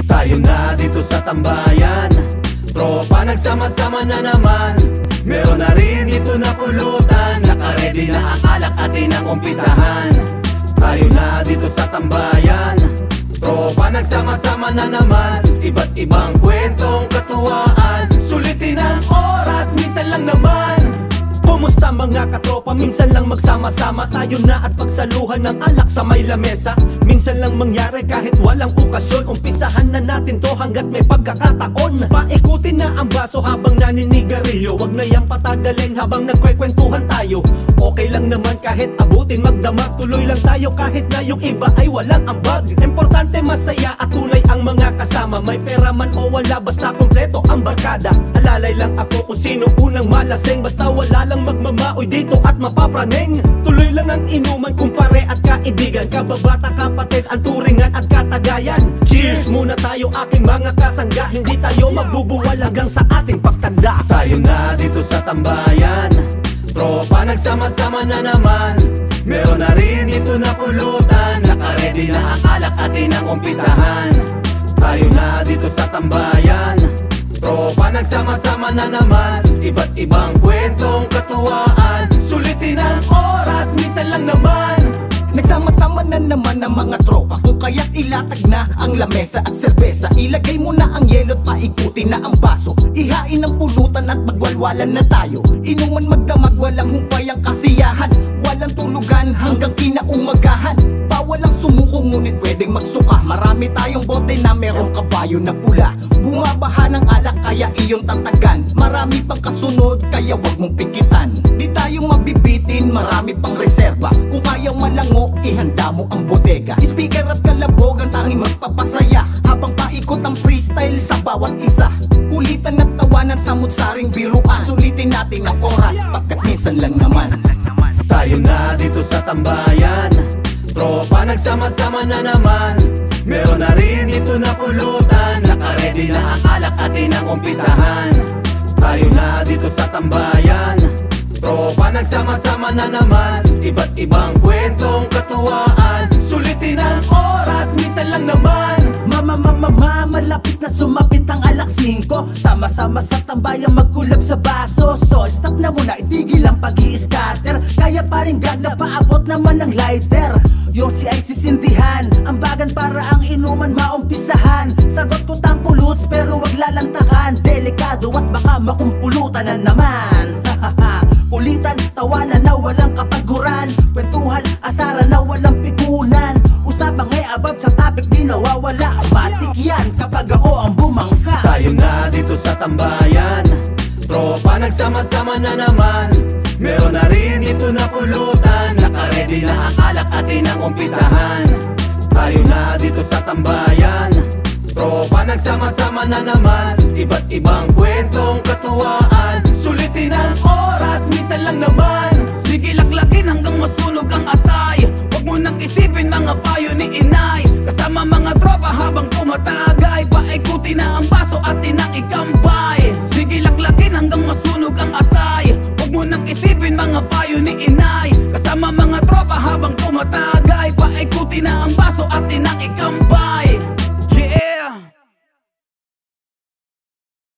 Tayo na dito sa tambayan, tropa nagsama-sama na naman. Meron na rin dito na pulutan, naka-ready na ang alak atin ang umpisahan. Tayo na dito sa tambayan, tropa nagsama-sama na naman. Iba't ibang kwentong katuwaan, sulitin ang oras, minsan lang naman. Kumusta mga katropa, minsan lang magsama-sama tayo na at pagsaluhan ng alak sa may lamesa. Minsan lang mangyari kahit walang okasyon, umpisahan na natin to hanggat may pagkakataon. Paikutin na ang baso habang naninigarilyo, wag na yan patagalin habang nagkwekwentuhan tayo. Okay lang naman kahit abutin magdamag, tuloy lang tayo kahit na yung iba ay walang ambag. Importante masaya at tunay ang mga kasama, may pera man o wala basta kompleto ang barkada. Alalay lang ako kung sino unang malasing, basta wala lang magmamaoy dito at mapapraneng. Tuloy lang ang inuman kumpare at kaibigan, kababata kapatid ang turingan at katagayan. Cheers muna tayo aking mga kasangga, hindi tayo mabubuwal hanggang sa ating pagtanda. Tayo na dito sa tambayan, tropa nagsama-sama na naman. Meron na rin dito na pulutan, naka-ready na ang alak atin ang umpisahan. Tayo na dito sa tambayan, tropa nagsama-sama na naman. Iba't ibang kwentong katuwaan, sulitin ang oras, minsan lang naman. Nagsama-sama na naman ang mga tropa, kung kaya't ilatag na ang lamesa at serbesa. Ilagay mo na ang yelo't paikutin na ang baso, ihain ang pulutan at magwalwalan na tayo. Inuman magdamag, walang humpay ang kasiyahan, walang tulugan hanggang kinaumagahan. Bawal ang sumuko ngunit pwedeng magsuka, marami tayong bote na merong kabayo na pula. Bumabaha ng alak kaya iyong tatagan, marami pang kasunod kaya wag mong pikitan. Di tayo mabibitin, marami pang reserba, kung ayaw malango ihanda mo ang bodega. Speaker at kalabog ang tanging magpapasaya, habang paikot ang freestyle sa bawat isa. Kulitan at tawanan sa mutsaring biruan, sulitin natin ang oras pagkat minsan lang naman. Tayo na dito sa tambayan, tropa nagsama-sama na naman. Meron na rin dito na pulutan, naka-ready na ang alak atin ang umpisahan. Tayo na dito sa tambayan, tropa nagsama-sama na naman. Iba't ibang kwentong katuwaan, sulitin ang oras, minsan lang naman. Malapit na sumapit ang alas 5, sama-sama sa tambayan magkulab sa baso. So stop na muna, itigil ang pag-i-scatter, kaya pa rin ganda, paabot naman ng lighter. Yung si ay sisindihan, ambagan para ang inuman maumpisahan. Sagot ko tang puluts pero wag lalantakan, delikado at baka makumpulutan na naman. Kulitan, tawanan na walang kapaguran, kwentuhan, asaran na walang pikunan. Usapang ay abab sa topic di nawawala, matik yan kapag ako ang bumangka. Tayo na dito sa tambayan, tropa nagsama-sama na naman. Meron na rin dito na pulutan, naka-ready na ang alak atin ang umpisahan. Tayo na dito sa tambayan, tropa nagsama-sama na naman. Iba't ibang kwentong katuwaan, sulitin ang oras, minsan lang naman. Sige laklakin hanggang masunog ang atay, wag mo nang isipin mga payo ni inay. Kasama mga tropa habang tumatagay, paikutin na ang baso atin ang ikampay. Sige laklakin hanggang masunog ang atay, wag mo nang isipin mga payo ni inay. Kasama mga tropa habang tumatagay,